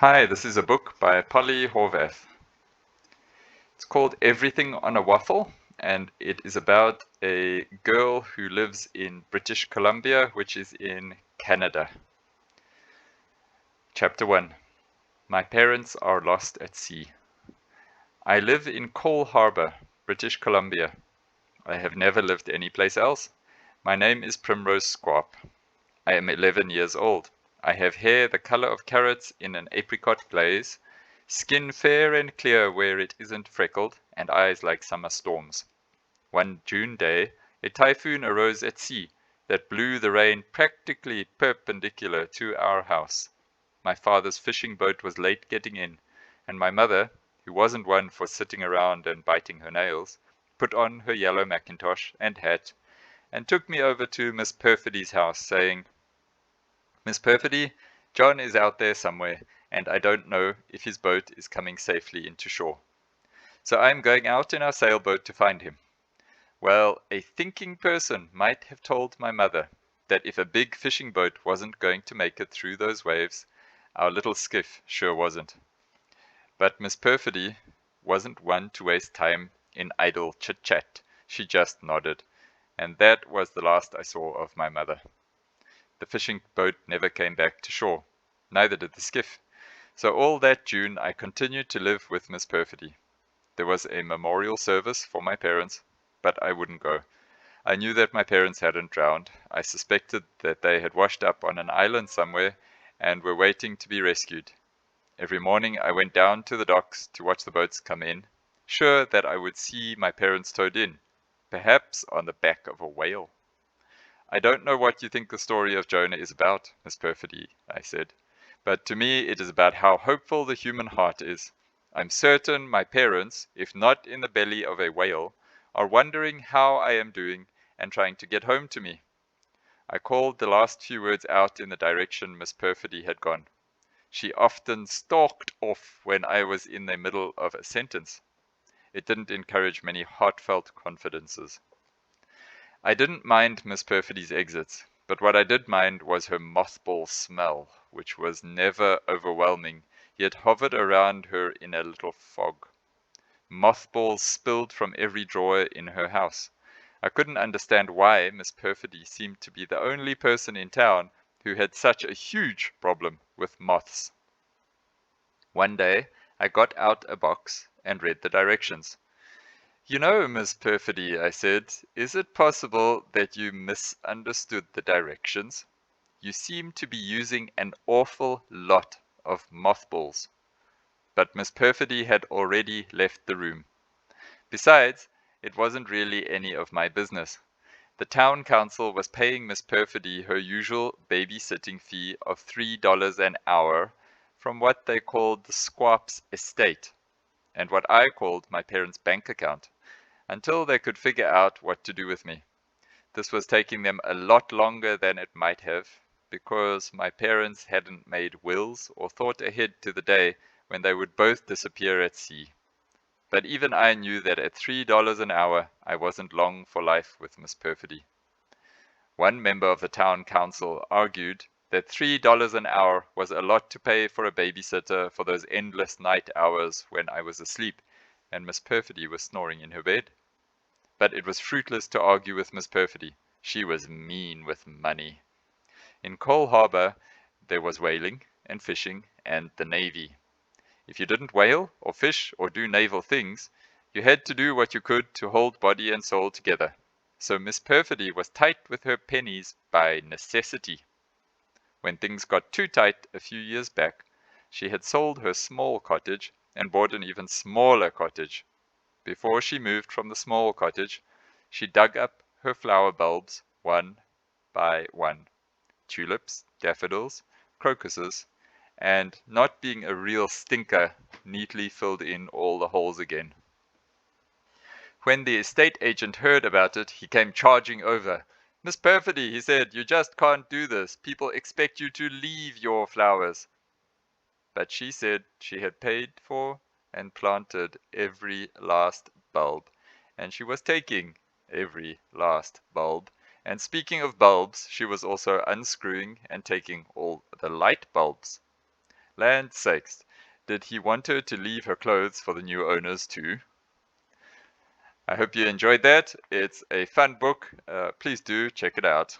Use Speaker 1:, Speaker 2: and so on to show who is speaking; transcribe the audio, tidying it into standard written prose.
Speaker 1: Hi, this is a book by Polly Horvath. It's called Everything on a Waffle, and it is about a girl who lives in British Columbia, which is in Canada. Chapter 1. My parents are lost at sea. I live in Cole Harbour, British Columbia. I have never lived anyplace else. My name is Primrose Squap. I am 11 years old. I have hair the color of carrots in an apricot glaze, skin fair and clear where it isn't freckled, and eyes like summer storms. One June day, a typhoon arose at sea that blew the rain practically perpendicular to our house. My father's fishing boat was late getting in, and my mother, who wasn't one for sitting around and biting her nails, put on her yellow mackintosh and hat, and took me over to Miss Perfidy's house, saying, "Miss Perfidy, John is out there somewhere, and I don't know if his boat is coming safely into shore. So I am going out in our sailboat to find him." Well, a thinking person might have told my mother that if a big fishing boat wasn't going to make it through those waves, our little skiff sure wasn't. But Miss Perfidy wasn't one to waste time in idle chit-chat. She just nodded, and that was the last I saw of my mother. The fishing boat never came back to shore. Neither did the skiff. So all that June I continued to live with Miss Perfidy. There was a memorial service for my parents, but I wouldn't go. I knew that my parents hadn't drowned. I suspected that they had washed up on an island somewhere and were waiting to be rescued. Every morning I went down to the docks to watch the boats come in, sure that I would see my parents towed in, perhaps on the back of a whale. "I don't know what you think the story of Jonah is about, Miss Perfidy," I said, "but to me it is about how hopeful the human heart is. I'm certain my parents, if not in the belly of a whale, are wondering how I am doing and trying to get home to me." I called the last few words out in the direction Miss Perfidy had gone. She often stalked off when I was in the middle of a sentence. It didn't encourage many heartfelt confidences. I didn't mind Miss Perfidy's exits, but what I did mind was her mothball smell, which was never overwhelming, yet hovered around her in a little fog. Mothballs spilled from every drawer in her house. I couldn't understand why Miss Perfidy seemed to be the only person in town who had such a huge problem with moths. One day I got out a box and read the directions. "You know, Miss Perfidy," I said, "is it possible that you misunderstood the directions? You seem to be using an awful lot of mothballs." But Miss Perfidy had already left the room. Besides, it wasn't really any of my business. The town council was paying Miss Perfidy her usual babysitting fee of $3 an hour from what they called the Squap's estate, and what I called my parents' bank account, until they could figure out what to do with me. This was taking them a lot longer than it might have, because my parents hadn't made wills or thought ahead to the day when they would both disappear at sea. But even I knew that at $3 an hour I wasn't long for life with Miss Perfidy. One member of the town council argued that $3 an hour was a lot to pay for a babysitter for those endless night hours when I was asleep and Miss Perfidy was snoring in her bed. But it was fruitless to argue with Miss Perfidy. She was mean with money. In Cole Harbour there was whaling and fishing and the Navy. If you didn't whale or fish or do naval things, you had to do what you could to hold body and soul together. So Miss Perfidy was tight with her pennies by necessity. When things got too tight a few years back, she had sold her small cottage and bought an even smaller cottage. Before she moved from the small cottage, she dug up her flower bulbs one by one. Tulips, daffodils, crocuses, and, not being a real stinker, neatly filled in all the holes again. When the estate agent heard about it, he came charging over. "Miss Perfidy," he said, "you just can't do this. People expect you to leave your flowers." But she said she had paid for and planted every last bulb, and she was taking every last bulb. And speaking of bulbs, she was also unscrewing and taking all the light bulbs. Land sakes, did he want her to leave her clothes for the new owners too? I hope you enjoyed that. It's a fun book. Please do check it out.